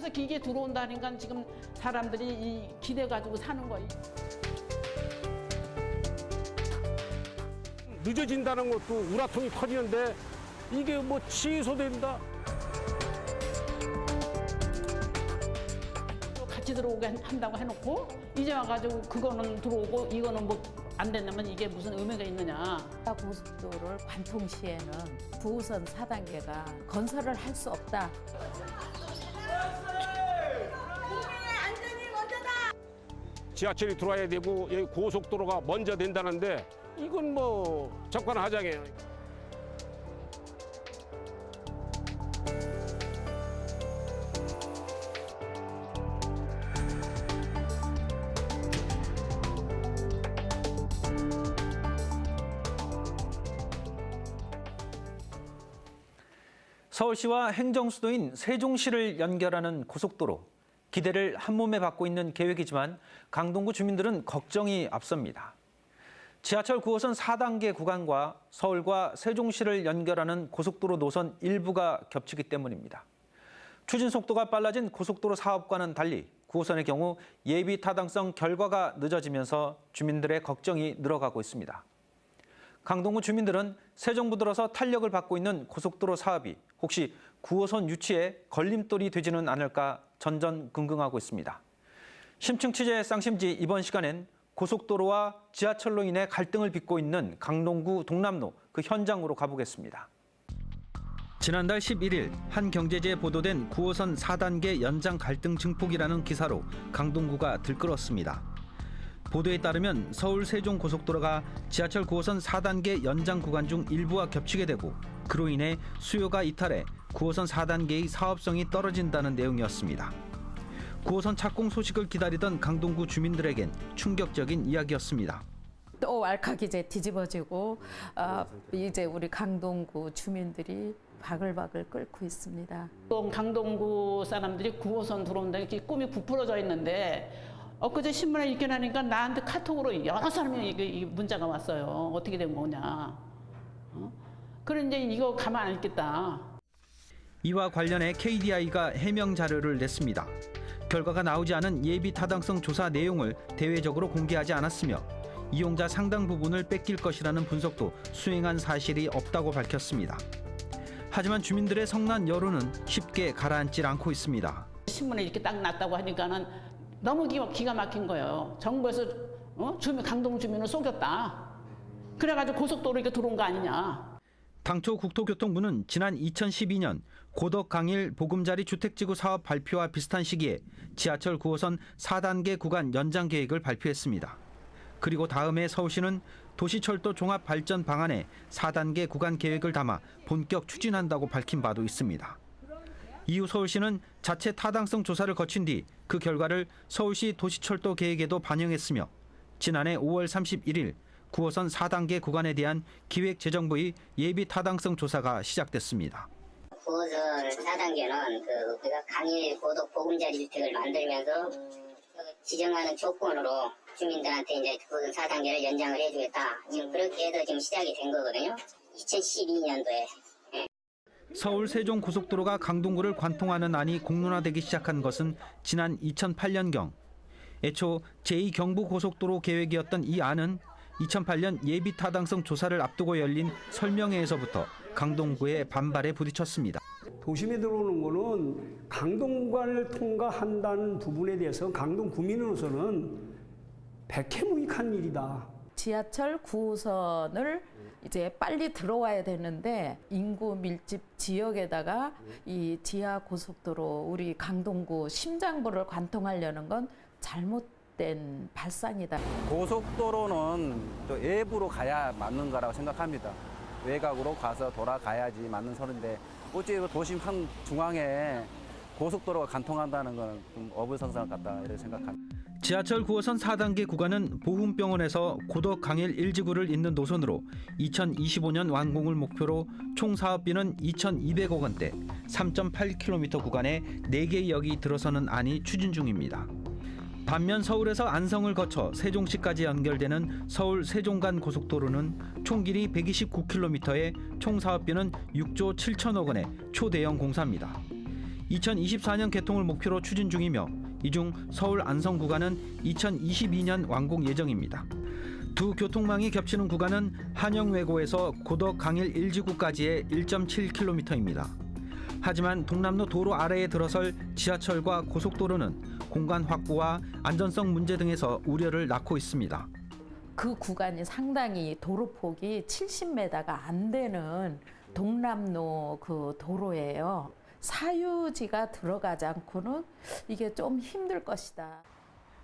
그래서 이게 들어온다니까 지금 사람들이 이 기대 가지고 사는 거예요. 늦어진다는 것도 우라통이 터지는데 이게 뭐 취소된다? 같이 들어오게 한다고 해놓고 이제 와가지고 그거는 들어오고 이거는 뭐 안 된다면 이게 무슨 의미가 있느냐. 고속도로를 관통 시에는 9호선 4단계가 건설을 할 수 없다. 지하철이 들어와야 되고 여기 고속도로가 먼저 된다는데 이건 뭐 적반하장이에요. 서울시와 행정수도인 세종시를 연결하는 고속도로. 기대를 한몸에 받고 있는 계획이지만 강동구 주민들은 걱정이 앞섭니다. 지하철 9호선 4단계 구간과 서울과 세종시를 연결하는 고속도로 노선 일부가 겹치기 때문입니다. 추진 속도가 빨라진 고속도로 사업과는 달리 9호선의 경우 예비 타당성 결과가 늦어지면서 주민들의 걱정이 늘어가고 있습니다. 강동구 주민들은 새 정부 들어서 탄력을 받고 있는 고속도로 사업이 혹시 9호선 유치에 걸림돌이 되지는 않을까 전전긍긍하고 있습니다. 심층 취재 쌍심지 이번 시간엔 고속도로와 지하철로 인해 갈등을 빚고 있는 강동구 동남로 그 현장으로 가보겠습니다. 지난달 11일 한 경제지에 보도된 9호선 4단계 연장 갈등 증폭이라는 기사로 강동구가 들끓었습니다. 보도에 따르면 서울 세종 고속도로가 지하철 9호선 4단계 연장 구간 중 일부와 겹치게 되고 그로 인해 수요가 이탈해 9호선 4단계의 사업성이 떨어진다는 내용이었습니다. 9호선 착공 소식을 기다리던 강동구 주민들에겐 충격적인 이야기였습니다. 또 왈칵 이제 뒤집어지고 이제 우리 강동구 주민들이 바글바글 끓고 있습니다. 또 강동구 사람들이 9호선 들어온다 이렇게 꿈이 부풀어져 있는데 엊그제 신문에 읽게 나니까 나한테 카톡으로 여러 사람이 이 문자가 왔어요. 어떻게 된 거냐. 그래 이제 이거 가만 안 있겠다. 이와 관련해 KDI가 해명 자료를 냈습니다. 결과가 나오지 않은 예비 타당성 조사 내용을 대외적으로 공개하지 않았으며 이용자 상당 부분을 뺏길 것이라는 분석도 수행한 사실이 없다고 밝혔습니다. 하지만 주민들의 성난 여론은 쉽게 가라앉질 않고 있습니다. 신문에 이렇게 딱 났다고 하니까는 너무 기가 막힌 거예요. 정부에서 강동 주민을 속였다. 그래가지고 고속도로 이렇게 들어온 거 아니냐. 당초 국토교통부는 지난 2012년 고덕강일 보금자리 주택지구 사업 발표와 비슷한 시기에 지하철 9호선 4단계 구간 연장 계획을 발표했습니다. 그리고 다음해 서울시는 도시철도 종합 발전 방안에 4단계 구간 계획을 담아 본격 추진한다고 밝힌 바도 있습니다. 이후 서울시는 자체 타당성 조사를 거친 뒤 그 결과를 서울시 도시철도 계획에도 반영했으며 지난해 5월 31일 9호선 4단계 구간에 대한 기획재정부의 예비 타당성 조사가 시작됐습니다. 9호선 4단계는 우리가 강일 고덕 보금자리 주택을 만들면서 지정하는 조건으로 주민들한테 이제 9호선 4단계를 연장을 해주겠다. 지금 그렇게 해서 지금 시작이 된 거거든요. 2012년도에. 서울 세종 고속도로가 강동구를 관통하는 안이 공론화되기 시작한 것은 지난 2008년경. 애초 제2경부고속도로 계획이었던 이 안은 2008년 예비 타당성 조사를 앞두고 열린 설명회에서부터 강동구의 반발에 부딪혔습니다. 도심에 들어오는 거는 강동구간을 통과한다는 부분에 대해서 강동 구민으로서는 백해무익한 일이다. 지하철 9호선을 이제 빨리 들어와야 되는데 인구 밀집 지역에다가 이 지하 고속도로 우리 강동구 심장부를 관통하려는 건 잘못된 발상이다. 고속도로는 또 외부로 가야 맞는 거라고 생각합니다. 외곽으로 가서 돌아가야지 맞는 소리인데 어찌 도심 한 중앙에 고속도로가 관통한다는 건 좀 어불성설 같다 이렇게 생각합니다. 지하철 9호선 4단계 구간은 보훈병원에서 고덕 강일 1지구를 잇는 노선으로 2025년 완공을 목표로 총 사업비는 2,200억 원대, 3.8km 구간에 4개의 역이 들어서는 안이 추진 중입니다. 반면 서울에서 안성을 거쳐 세종시까지 연결되는 서울 세종간 고속도로는 총 길이 129km에 총 사업비는 6조 7천억 원의 초대형 공사입니다. 2024년 개통을 목표로 추진 중이며 이 중 서울 안성 구간은 2022년 완공 예정입니다. 두 교통망이 겹치는 구간은 한영외고에서 고덕 강일 1지구까지의 1.7km입니다. 하지만 동남로 도로 아래에 들어설 지하철과 고속도로는 공간 확보와 안전성 문제 등에서 우려를 낳고 있습니다. 그 구간이 상당히 도로폭이 70m가 안 되는 동남로 그 도로예요. 사유지가 들어가지 않고는 이게 좀 힘들 것이다.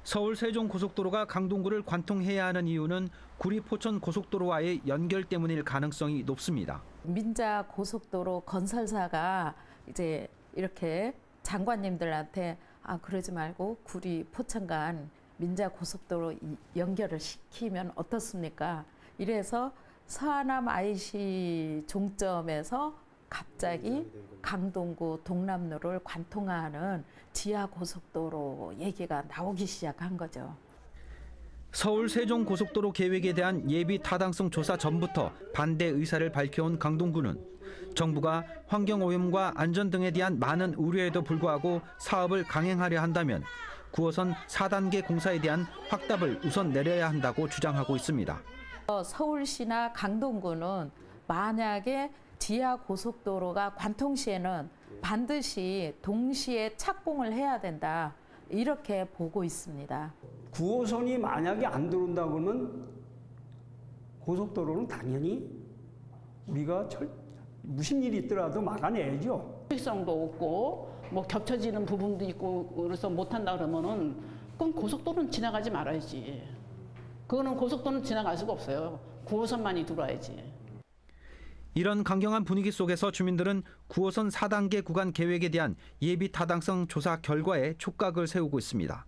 서울 세종 고속도로가 강동구를 관통해야 하는 이유는 구리 포천 고속도로와의 연결 때문일 가능성이 높습니다. 민자 고속도로 건설사가 이제 이렇게 장관님들한테 그러지 말고 구리 포천 간 민자 고속도로 연결을 시키면 어떻습니까? 이래서 서하남 IC 종점에서 갑자기 강동구 동남로를 관통하는 지하 고속도로 얘기가 나오기 시작한 거죠. 서울 세종 고속도로 계획에 대한 예비 타당성 조사 전부터 반대 의사를 밝혀온 강동구는 정부가 환경오염과 안전 등에 대한 많은 우려에도 불구하고 사업을 강행하려 한다면 9호선 4단계 공사에 대한 확답을 우선 내려야 한다고 주장하고 있습니다. 서울시나 강동구는 만약에 지하 고속도로가 관통 시에는 반드시 동시에 착공을 해야 된다. 이렇게 보고 있습니다. 9호선이 만약에 안 들어온다 그러면 고속도로는 당연히 우리가 무슨 일이 있더라도 막아내야죠. 수익성도 없고 뭐 겹쳐지는 부분도 있고 그래서 못한다 그러면은 그럼 고속도로는 지나가지 말아야지. 그거는 고속도로는 지나갈 수가 없어요. 9호선만이 들어와야지. 이런 강경한 분위기 속에서 주민들은 9호선 4단계 구간 계획에 대한 예비 타당성 조사 결과에 촉각을 세우고 있습니다.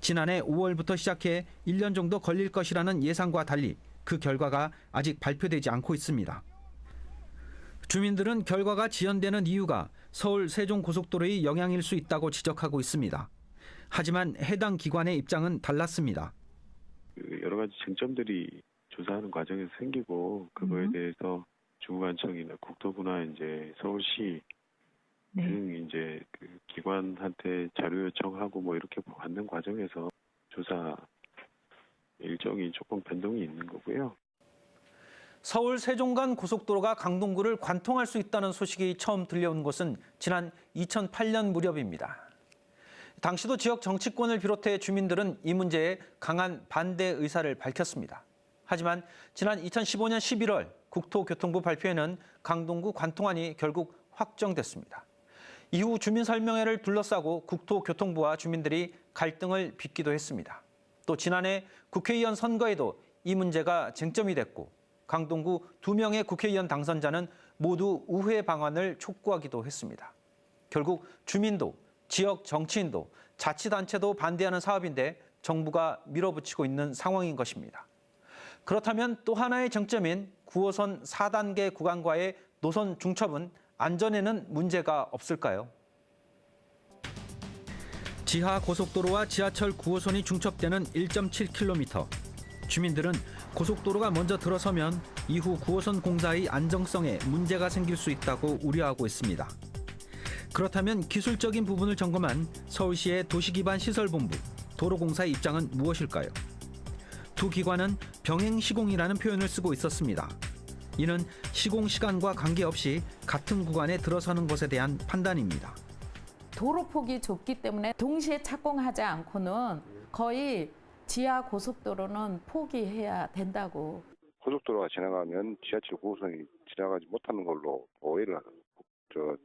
지난해 5월부터 시작해 1년 정도 걸릴 것이라는 예상과 달리 그 결과가 아직 발표되지 않고 있습니다. 주민들은 결과가 지연되는 이유가 서울 세종고속도로의 영향일 수 있다고 지적하고 있습니다. 하지만 해당 기관의 입장은 달랐습니다. 여러 가지 쟁점들이 조사하는 과정에서 생기고 그거에 대해서 중구관청이나 국토부나 이제 서울시 등 이제 그 기관한테 자료 요청하고 뭐 이렇게 받는 과정에서 조사 일정이 조금 변동이 있는 거고요. 서울 세종 간 고속도로가 강동구를 관통할 수 있다는 소식이 처음 들려온 것은 지난 2008년 무렵입니다. 당시도 지역 정치권을 비롯해 주민들은 이 문제에 강한 반대 의사를 밝혔습니다. 하지만 지난 2015년 11월 국토교통부 발표에는 강동구 관통안이 결국 확정됐습니다. 이후 주민설명회를 둘러싸고 국토교통부와 주민들이 갈등을 빚기도 했습니다. 또 지난해 국회의원 선거에도 이 문제가 쟁점이 됐고 강동구 2명의 국회의원 당선자는 모두 우회 방안을 촉구하기도 했습니다. 결국 주민도 지역 정치인도 자치단체도 반대하는 사업인데 정부가 밀어붙이고 있는 상황인 것입니다. 그렇다면 또 하나의 쟁점인 9호선 4단계 구간과의 노선 중첩은 안전에는 문제가 없을까요? 지하 고속도로와 지하철 9호선이 중첩되는 1.7km. 주민들은 고속도로가 먼저 들어서면 이후 9호선 공사의 안정성에 문제가 생길 수 있다고 우려하고 있습니다. 그렇다면 기술적인 부분을 점검한 서울시의 도시기반시설본부, 도로공사의 입장은 무엇일까요? 두 기관은 병행시공이라는 표현을 쓰고 있었습니다. 이는 시공 시간과 관계없이 같은 구간에 들어서는 것에 대한 판단입니다. 도로폭이 좁기 때문에 동시에 착공하지 않고는 거의 지하 고속도로는 포기해야 된다고. 고속도로가 지나가면 지하철 9호선이 지나가지 못하는 걸로 오해를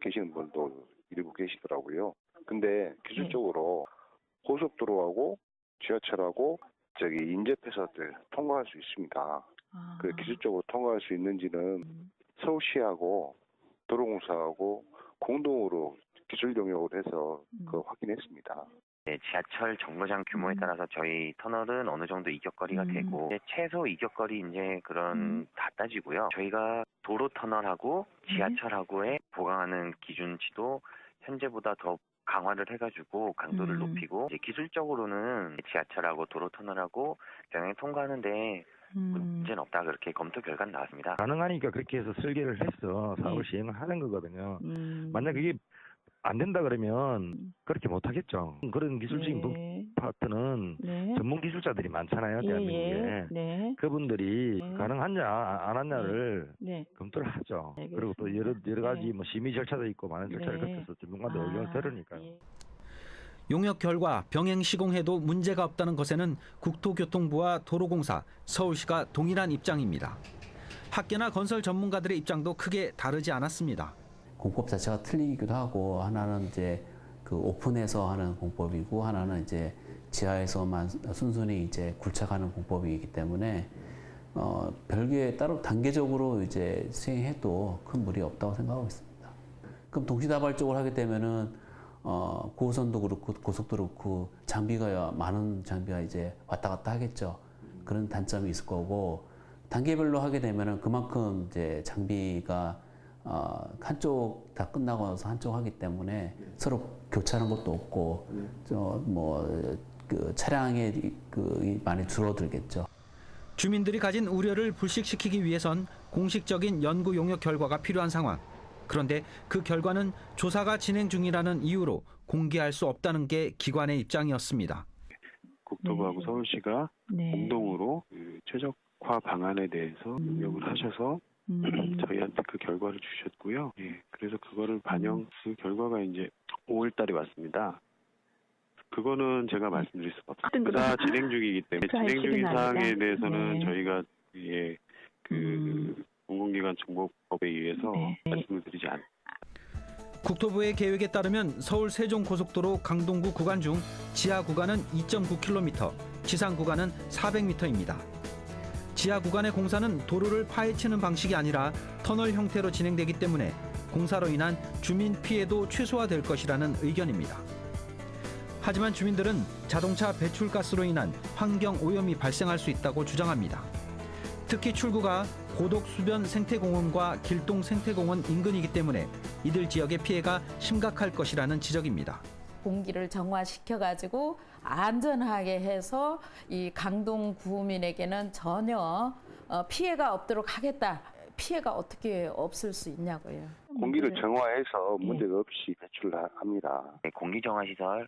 계시는 분도 일부 계시더라고요. 근데 기술적으로 고속도로하고 지하철하고 인접해서 통과할 수 있습니다. 그 기술적으로 통과할 수 있는지는 서울시하고 도로공사하고 공동으로 기술 용역을 해서 확인했습니다. 네, 지하철 정거장 규모에 따라서 저희 터널은 어느 정도 이격거리가 되고 최소 이격거리 이제 그런 다 따지고요. 저희가 도로 터널하고 지하철하고의 보강하는 기준치도 현재보다 더 강화를 해가지고 강도를 높이고 이제 기술적으로는 지하철하고 도로 터널하고 병행 통과하는데 문제는 없다 그렇게 검토 결과는 나왔습니다. 가능하니까 그렇게 해서 설계를 해서 사업을 시행을 하는 거거든요. 만약 그게 안 된다 그러면 그렇게 못 하겠죠. 그런 기술적인 파트는 전문 기술자들이 많잖아요, 대한민국에. 그분들이 가능하냐 안 하냐를 검토를 하죠. 그리고 또 여러 가지 뭐 심의 절차도 있고 많은 절차를 거쳐서 전문가들 의견을 들으니까요. 용역 결과 병행 시공해도 문제가 없다는 것에는 국토교통부와 도로공사, 서울시가 동일한 입장입니다. 학계나 건설 전문가들의 입장도 크게 다르지 않았습니다. 공법 자체가 틀리기도 하고 하나는 이제 그 오픈해서 하는 공법이고 하나는 이제 지하에서만 순순히 이제 굴착하는 공법이기 때문에 별개에 따로 단계적으로 이제 수행해도 큰 무리 없다고 생각하고 있습니다. 그럼 동시다발적으로 하게 되면은 9호선도 그렇고 고속도로 그렇고 장비가 많은 장비가 이제 왔다 갔다 하겠죠. 그런 단점이 있을 거고 단계별로 하게 되면은 그만큼 이제 장비가 한쪽 다 끝나고 나서 한쪽 하기 때문에 서로 교차하는 것도 없고 그 차량의 많이 줄어들겠죠. 주민들이 가진 우려를 불식시키기 위해선 공식적인 연구 용역 결과가 필요한 상황. 그런데 그 결과는 조사가 진행 중이라는 이유로 공개할 수 없다는 게 기관의 입장이었습니다. 국토부하고 서울시가 공동으로 그 최적화 방안에 대해서 용역을 하셔서 저희한테 그 결과를 주셨고요. 그래서 그거를 그 결과가 이제 5월 달에 왔습니다. 그거는 제가 말씀드릴 수가 없어요. 다 진행 중이기 때문에 진행 중인 사항에 대해서는 저희가 그 공공기관 정보법에 의해서 말씀을 드리지 않습니다. 국토부의 계획에 따르면 서울 세종고속도로 강동구 구간 중 지하 구간은 2.9km, 지상 구간은 400m입니다. 지하 구간의 공사는 도로를 파헤치는 방식이 아니라 터널 형태로 진행되기 때문에 공사로 인한 주민 피해도 최소화될 것이라는 의견입니다. 하지만 주민들은 자동차 배출가스로 인한 환경 오염이 발생할 수 있다고 주장합니다. 특히 출구가 고덕수변 생태공원과 길동 생태공원 인근이기 때문에 이들 지역의 피해가 심각할 것이라는 지적입니다. 공기를 정화시켜가지고 안전하게 해서 이 강동 구민에게는 전혀 피해가 없도록 하겠다. 피해가 어떻게 없을 수 있냐고요. 공기를 정화해서 문제가 없이 배출을 합니다. 공기 정화 시설,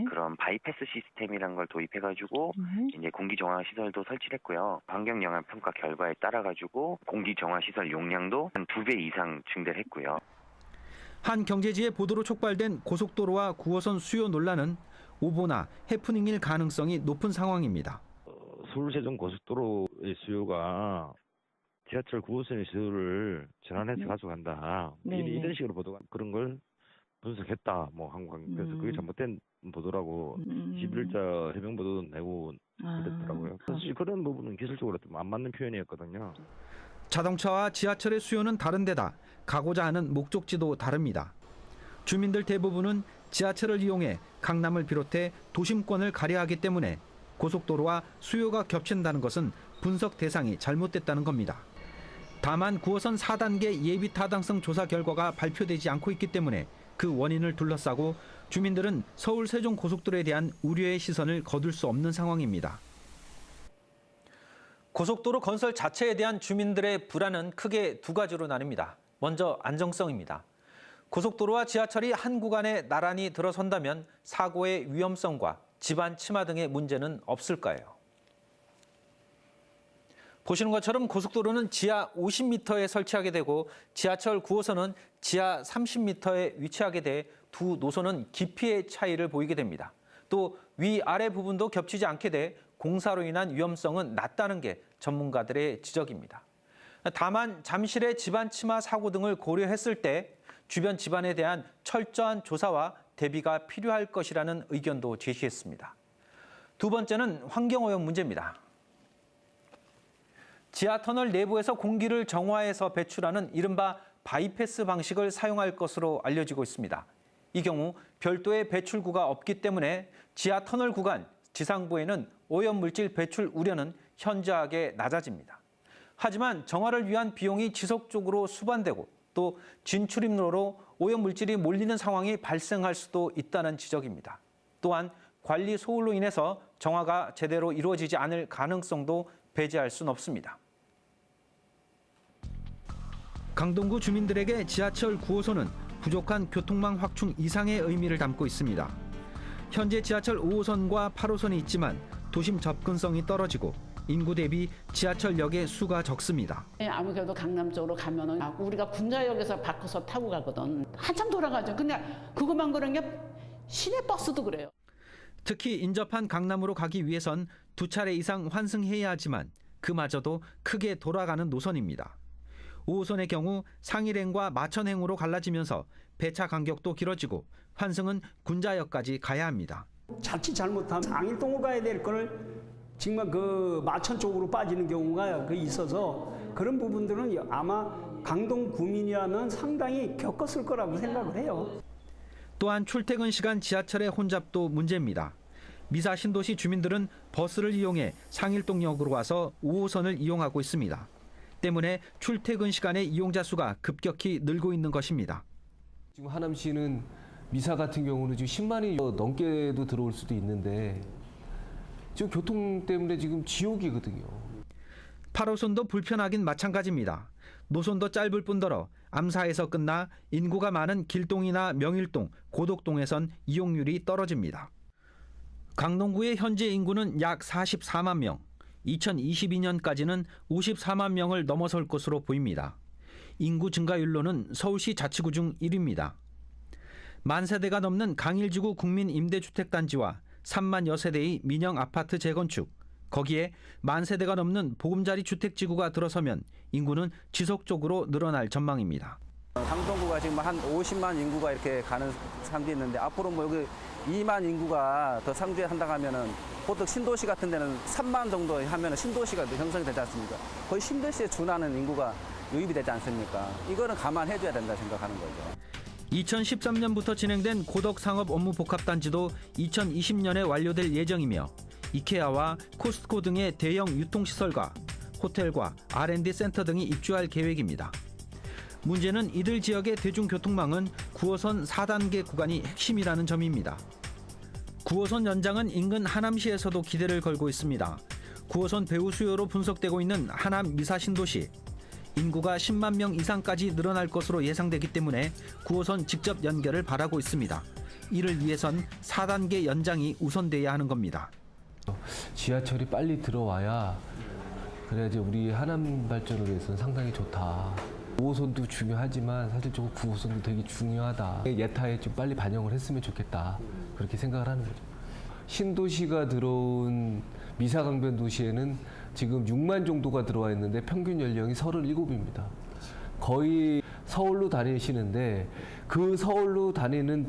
그런 바이패스 시스템이라는 걸 도입해가지고 이제 공기 정화 시설도 설치했고요. 환경 영향 평가 결과에 따라가지고 공기 정화 시설 용량도 한 2배 이상 증대를 했고요. 한 경제지의 보도로 촉발된 고속도로와 9호선 수요 논란은 오보나 해프닝일 가능성이 높은 상황입니다. 서울 세종 고속도로의 수요가 지하철 9호선의 수요를 전환해서 가져간다. 이런 식으로 보도가 그런 걸 분석했다. 그래서 그게 잘못된 보도라고 11자 해명 보도도 내고 그랬더라고요. 사실 그런 부분은 기술적으로 좀 안 맞는 표현이었거든요. 자동차와 지하철의 수요는 다른 데다 가고자 하는 목적지도 다릅니다. 주민들 대부분은 지하철을 이용해 강남을 비롯해 도심권을 가려 하기 때문에 고속도로와 수요가 겹친다는 것은 분석 대상이 잘못됐다는 겁니다. 다만 9호선 4단계 예비 타당성 조사 결과가 발표되지 않고 있기 때문에 그 원인을 둘러싸고 주민들은 서울 세종 고속도로에 대한 우려의 시선을 거둘 수 없는 상황입니다. 고속도로 건설 자체에 대한 주민들의 불안은 크게 두 가지로 나뉩니다. 먼저 안정성입니다. 고속도로와 지하철이 한 구간에 나란히 들어선다면 사고의 위험성과 집안 침하 등의 문제는 없을까요? 보시는 것처럼 고속도로는 지하 50m에 설치하게 되고 지하철 9호선은 지하 30m에 위치하게 돼 두 노선은 깊이의 차이를 보이게 됩니다. 또 위아래 부분도 겹치지 않게 돼 공사로 인한 위험성은 낮다는 게 전문가들의 지적입니다. 다만 잠실의 집안 침하 사고 등을 고려했을 때 주변 집안에 대한 철저한 조사와 대비가 필요할 것이라는 의견도 제시했습니다. 두 번째는 환경오염 문제입니다. 지하터널 내부에서 공기를 정화해서 배출하는 이른바 바이패스 방식을 사용할 것으로 알려지고 있습니다. 이 경우 별도의 배출구가 없기 때문에 지하터널 구간 지상부에는 오염물질 배출 우려는 현저하게 낮아집니다. 하지만 정화를 위한 비용이 지속적으로 수반되고 또 진출입로로 오염물질이 몰리는 상황이 발생할 수도 있다는 지적입니다. 또한 관리 소홀로 인해서 정화가 제대로 이루어지지 않을 가능성도 배제할 수는 없습니다. 강동구 주민들에게 지하철 9호선은 부족한 교통망 확충 이상의 의미를 담고 있습니다. 현재 지하철 5호선과 8호선이 있지만 도심 접근성이 떨어지고 인구 대비 지하철역의 수가 적습니다. 아무래도 강남 쪽으로 가면은 우리가 군자역에서 바꿔서 타고 가거든. 한참 돌아가죠. 근데 그것만 그런 게 시내버스도 그래요. 특히 인접한 강남으로 가기 위해선 2차례 이상 환승해야 하지만 그마저도 크게 돌아가는 노선입니다. 5호선의 경우 상일행과 마천행으로 갈라지면서 배차 간격도 길어지고 환승은 군자역까지 가야 합니다. 자칫 잘못하면 상일동으로 가야 될 걸 정말 그 마천 쪽으로 빠지는 경우가 있어서 그런 부분들은 아마 강동 구민이라면 상당히 겪었을 거라고 생각을 해요. 또한 출퇴근 시간 지하철의 혼잡도 문제입니다. 미사 신도시 주민들은 버스를 이용해 상일동역으로 와서 5호선을 이용하고 있습니다. 때문에 출퇴근 시간의 이용자 수가 급격히 늘고 있는 것입니다. 지금 하남시는 미사 같은 경우는 지금 10만이 넘게도 들어올 수도 있는데 지금 교통 때문에 지금 지옥이거든요. 8호선도 불편하긴 마찬가지입니다. 노선도 짧을 뿐더러 암사에서 끝나 인구가 많은 길동이나 명일동, 고덕동에선 이용률이 떨어집니다. 강동구의 현재 인구는 약 44만 명, 2022년까지는 54만 명을 넘어설 것으로 보입니다. 인구 증가율로는 서울시 자치구 중 1위입니다. 만 세대가 넘는 강일지구 국민임대주택단지와 3만여 세대의 민영 아파트 재건축, 거기에 만 세대가 넘는 보금자리 주택지구가 들어서면 인구는 지속적으로 늘어날 전망입니다. 강동구가 지금 한 50만 인구가 이렇게 가는 상황이 있는데 앞으로 뭐 여기 2만 인구가 더 상주한다고 하면은 보통 신도시 같은 데는 3만 정도 하면은 신도시가 형성이 되지 않습니까? 거의 신도시에 준하는 인구가 유입이 되지 않습니까? 이거는 감안해줘야 된다 생각하는 거죠. 2013년부터 진행된 고덕상업업무복합단지도 2020년에 완료될 예정이며 이케아와 코스트코 등의 대형 유통시설과 호텔과 R&D 센터 등이 입주할 계획입니다. 문제는 이들 지역의 대중교통망은 9호선 4단계 구간이 핵심이라는 점입니다. 9호선 연장은 인근 하남시에서도 기대를 걸고 있습니다. 9호선 배후 수요로 분석되고 있는 하남 미사신도시. 인구가 10만 명 이상까지 늘어날 것으로 예상되기 때문에 9호선 직접 연결을 바라고 있습니다. 이를 위해선 4단계 연장이 우선돼야 하는 겁니다. 지하철이 빨리 들어와야 그래야지 우리 하남 발전을 위해서는 상당히 좋다. 5호선도 중요하지만 사실적으로 9호선도 되게 중요하다. 예타에 좀 빨리 반영을 했으면 좋겠다. 그렇게 생각을 하는 거죠. 신도시가 들어온 미사강변 도시에는 지금 6만 정도가 들어와 있는데 평균 연령이 37입니다. 거의 서울로 다니시는데 그 서울로 다니는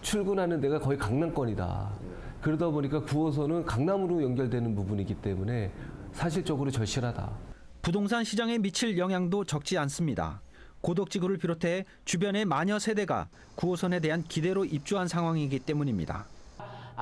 출근하는 데가 거의 강남권이다. 그러다 보니까 9호선은 강남으로 연결되는 부분이기 때문에 사실적으로 절실하다. 부동산 시장에 미칠 영향도 적지 않습니다. 고덕지구를 비롯해 주변의 마녀 세대가 9호선에 대한 기대로 입주한 상황이기 때문입니다.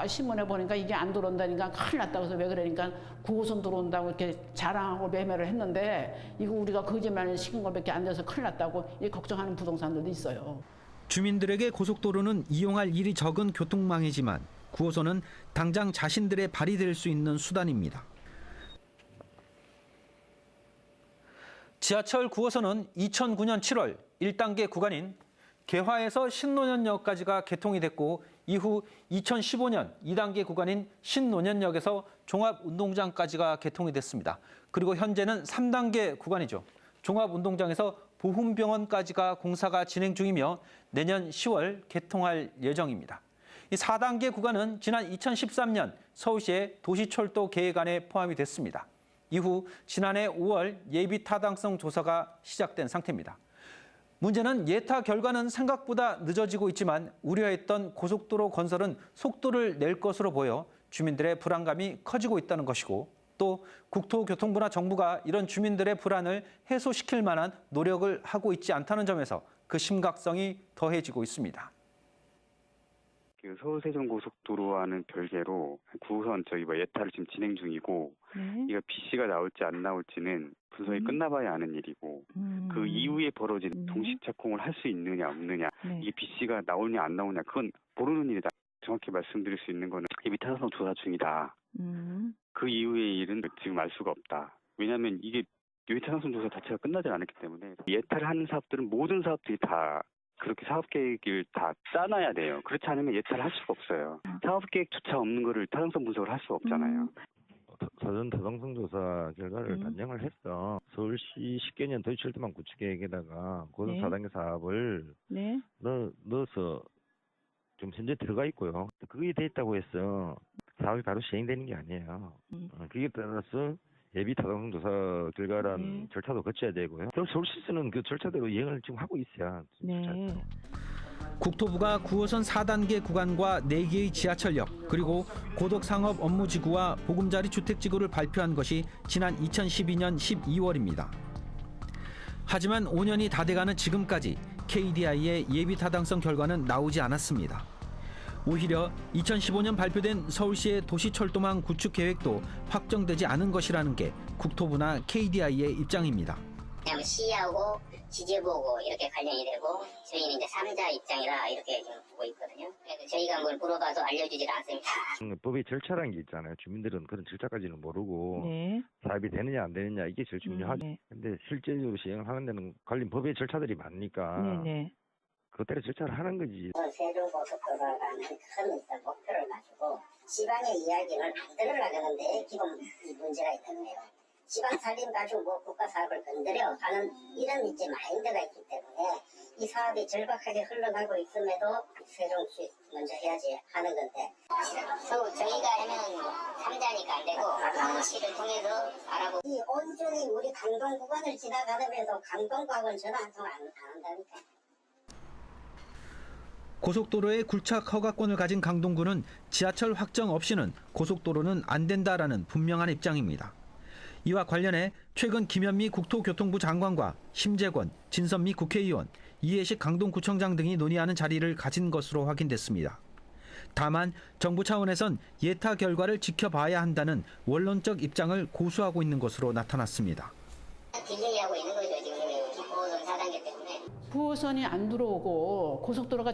신문에 보니까 이게 안 들어온다니까 큰일 났다고 해서 왜 그러니까 9호선 들어온다고 이렇게 자랑하고 매매를 했는데 이거 우리가 거짓말 시킨 것밖에 안 돼서 큰일 났다고 걱정하는 부동산들도 있어요. 주민들에게 고속도로는 이용할 일이 적은 교통망이지만 9호선은 당장 자신들의 발이 될 수 있는 수단입니다. 지하철 9호선은 2009년 7월 1단계 구간인 개화에서 신논현역까지가 개통이 됐고 이후 2015년 2단계 구간인 신논현역에서 종합운동장까지가 개통이 됐습니다. 그리고 현재는 3단계 구간이죠. 종합운동장에서 보훈병원까지가 공사가 진행 중이며 내년 10월 개통할 예정입니다. 이 4단계 구간은 지난 2013년 서울시의 도시철도 계획안에 포함이 됐습니다. 이후 지난해 5월 예비 타당성 조사가 시작된 상태입니다. 문제는 예타 결과는 생각보다 늦어지고 있지만 우려했던 고속도로 건설은 속도를 낼 것으로 보여 주민들의 불안감이 커지고 있다는 것이고 또 국토교통부나 정부가 이런 주민들의 불안을 해소시킬 만한 노력을 하고 있지 않다는 점에서 그 심각성이 더해지고 있습니다. 그 서울 세종 고속도로와는 별개로 9호선 예타를 지금 진행 중이고 이거 BC가 나올지 안 나올지는 분석이 끝나봐야 아는 일이고 그 이후에 벌어진 동시 착공을 할 수 있느냐 없느냐 이게 BC가 나오냐 안 나오냐 그건 모르는 일이다. 정확히 말씀드릴 수 있는 거는 예비 타당성 조사 중이다. 그 이후의 일은 지금 알 수가 없다. 왜냐하면 이게 예비 타당성 조사 자체가 끝나지 않았기 때문에 예타를 하는 사업들은 모든 사업들이 다 그렇게 사업 계획을 다 짜놔야 돼요. 그렇지 않으면 예타를 할 수가 없어요. 사업 계획조차 없는 거를 타당성 분석을 할 수가 없잖아요. 사전 타당성 조사 결과를 반영을 했어. 서울시 10개년 도시철도망 구축 계획에다가 고속 4단계 사업을 넣어서 좀 현재 들어가 있고요. 그게 돼 있다고 해서 사업이 바로 시행되는 게 아니에요. 그에 따라서 예비 타당성 조사 결과란 절차도 거쳐야 되고요. 그럼 서울시에서는 그 절차대로 이행을 지금 하고 있어요. 국토부가 9호선 4단계 구간과 4개의 지하철역 그리고 고덕상업 업무지구와 보금자리 주택지구를 발표한 것이 지난 2012년 12월입니다. 하지만 5년이 다 돼가는 지금까지 KDI의 예비 타당성 결과는 나오지 않았습니다. 오히려 2015년 발표된 서울시의 도시철도망 구축 계획도 확정되지 않은 것이라는 게 국토부나 KDI의 입장입니다. 그냥 시하고 지재보고 이렇게 관련이 되고 저희는 이제 3자 입장이라 이렇게 좀 보고 있거든요. 그래서 저희가 뭘 물어봐도 알려주질 않습니다. 법의 절차라는 게 있잖아요. 주민들은 그런 절차까지는 모르고 사업이 되느냐 안 되느냐 이게 제일 중요하죠. 근데 실제로 시행을 하는 데는 관련 법의 절차들이 많으니까 그것대로 절차를 하는 거지. 세종고속도로가 가는 큰 목표를 가지고 지방의 이야기를 만들으려고 하는데 기본 이 문제가 있는 거예요. 지방 살림 가지고 뭐 국가 사업을 건드려 하는 이런 이제 마인드가 있기 때문에 이 사업이 절박하게 흘러가고 있음에도 세종시 먼저 해야지 하는 건데 저희가 하면 3자니까 안 되고 강동시를 통해서 알아보고 이 온전히 우리 강동 구간을 지나가면서 강동과학은 전화 한 통 안 한다니까. 고속도로의 굴착 허가권을 가진 강동구는 지하철 확정 없이는 고속도로는 안 된다라는 분명한 입장입니다. 이와 관련해 최근 김현미 국토교통부 장관과 심재권, 진선미 국회의원, 이해식 강동구청장 등이 논의하는 자리를 가진 것으로 확인됐습니다. 다만 정부 차원에선 예타 결과를 지켜봐야 한다는 원론적 입장을 고수하고 있는 것으로 나타났습니다. 딜레이하고 있는 거죠 지금 9호선 4단계 때문에. 9호선이 안 들어오고 고속도로가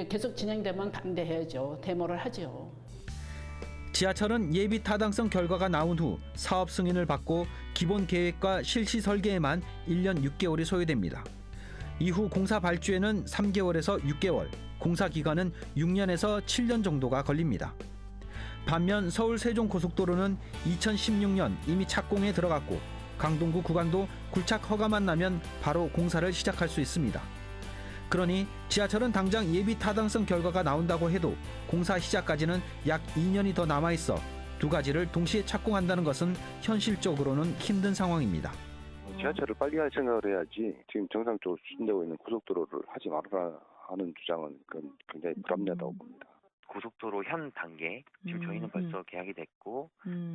계속 진행되면 반대해야죠. 데모를 하죠. 지하철은 예비 타당성 결과가 나온 후 사업 승인을 받고 기본 계획과 실시 설계에만 1년 6개월이 소요됩니다. 이후 공사 발주에는 3개월에서 6개월, 공사 기간은 6년에서 7년 정도가 걸립니다. 반면 서울 세종고속도로는 2016년 이미 착공에 들어갔고 강동구 구간도 굴착 허가만 나면 바로 공사를 시작할 수 있습니다. 그러니 지하철은 당장 예비 타당성 결과가 나온다고 해도 공사 시작까지는 약 2년이 더 남아있어 두 가지를 동시에 착공한다는 것은 현실적으로는 힘든 상황입니다. 지하철을 빨리 할 생각을 해야지 지금 정상적으로 추진되고 있는 고속도로를 하지 말아라 하는 주장은 굉장히 불합리하다고 봅니다. 고속도로 현 단계 지금 저희는 벌써 계약이 됐고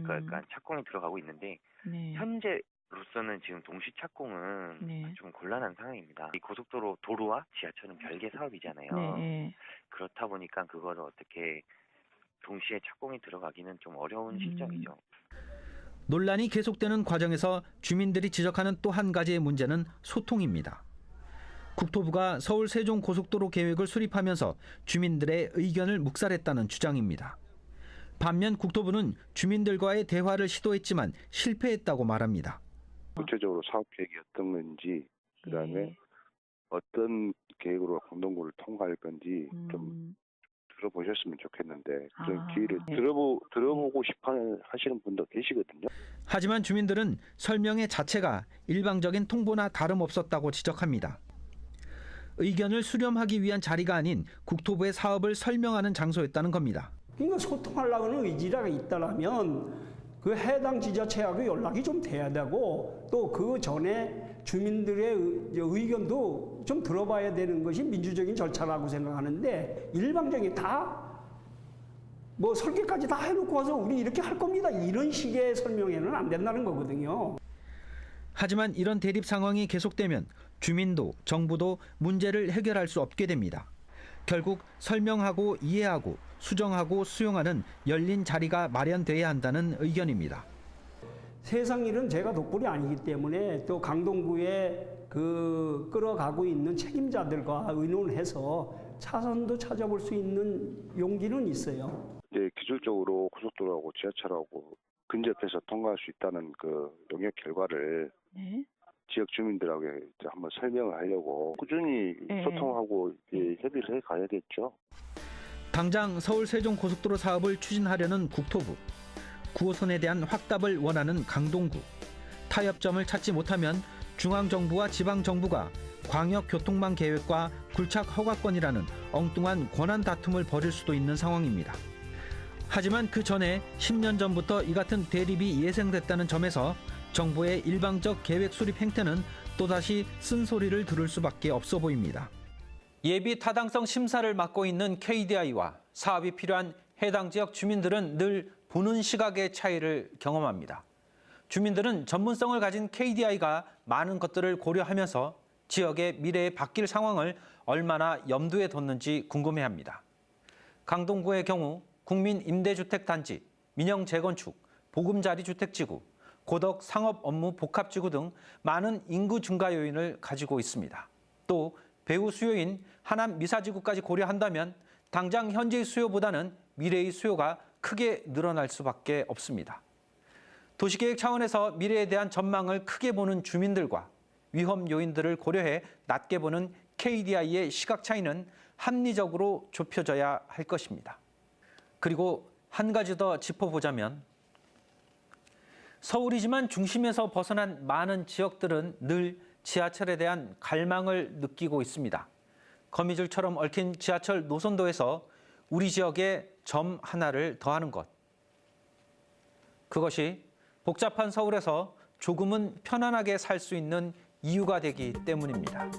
그러니까 착공이 들어가고 있는데 현재로서는 지금 동시 착공은 좀 곤란한 상황입니다. 이 고속도로 도로와 지하철은 별개 사업이잖아요. 그렇다 보니까 그거를 어떻게 동시에 착공이 들어가기는 좀 어려운 실정이죠. 논란이 계속되는 과정에서 주민들이 지적하는 또 한 가지의 문제는 소통입니다. 국토부가 서울 세종 고속도로 계획을 수립하면서 주민들의 의견을 묵살했다는 주장입니다. 반면 국토부는 주민들과의 대화를 시도했지만 실패했다고 말합니다. 구체적으로 사업 계획이 어떤 건지 그다음에 어떤 계획으로 강동구를 통과할 건지 좀 들어보셨으면 좋겠는데 그런 기회를 들어보고 싶어 하시는 분도 계시거든요. 하지만 주민들은 설명회 자체가 일방적인 통보나 다름없었다고 지적합니다. 의견을 수렴하기 위한 자리가 아닌 국토부의 사업을 설명하는 장소였다는 겁니다. 그러니까 소통하려고 하는 의지가 있다면 그 해당 지자체하고 연락이 좀 돼야 되고 또 그 전에 주민들의 의견도 좀 들어봐야 되는 것이 민주적인 절차라고 생각하는데 일방적인 다 뭐 설계까지 다 해놓고 와서 우리 이렇게 할 겁니다. 이런 식의 설명에는 안 된다는 거거든요. 하지만 이런 대립 상황이 계속되면 주민도 정부도 문제를 해결할 수 없게 됩니다. 결국 설명하고 이해하고 수정하고 수용하는 열린 자리가 마련돼야 한다는 의견입니다. 세상 일은 제가 독불이 아니기 때문에 또 강동구에 끌어가고 있는 책임자들과 의논해서 차선도 찾아볼 수 있는 용기는 있어요. 이제 기술적으로 고속도로하고 지하철하고 근접해서 통과할 수 있다는 그 용역 결과를 지역 주민들하고 이제 한번 설명을 하려고 꾸준히 소통하고 협의를 해 가야겠죠. 당장 서울 세종 고속도로 사업을 추진하려는 국토부, 9호선에 대한 확답을 원하는 강동구, 타협점을 찾지 못하면 중앙정부와 지방정부가 광역교통망 계획과 굴착 허가권이라는 엉뚱한 권한 다툼을 벌일 수도 있는 상황입니다. 하지만 그 전에 10년 전부터 이 같은 대립이 예상됐다는 점에서 정부의 일방적 계획 수립 행태는 또다시 쓴소리를 들을 수밖에 없어 보입니다. 예비 타당성 심사를 맡고 있는 KDI와 사업이 필요한 해당 지역 주민들은 늘 보는 시각의 차이를 경험합니다. 주민들은 전문성을 가진 KDI가 많은 것들을 고려하면서 지역의 미래에 바뀔 상황을 얼마나 염두에 뒀는지 궁금해합니다. 강동구의 경우 국민임대주택단지, 민영 재건축, 보금자리주택지구, 고덕 상업 업무 복합지구 등 많은 인구 증가 요인을 가지고 있습니다. 또 배후 수요인 하남 미사지구까지 고려한다면 당장 현재의 수요보다는 미래의 수요가 크게 늘어날 수밖에 없습니다. 도시계획 차원에서 미래에 대한 전망을 크게 보는 주민들과 위험 요인들을 고려해 낮게 보는 KDI의 시각 차이는 합리적으로 좁혀져야 할 것입니다. 그리고 한 가지 더 짚어보자면 서울이지만 중심에서 벗어난 많은 지역들은 늘 지하철에 대한 갈망을 느끼고 있습니다. 거미줄처럼 얽힌 지하철 노선도에서 우리 지역에 점 하나를 더하는 것. 그것이 복잡한 서울에서 조금은 편안하게 살 수 있는 이유가 되기 때문입니다.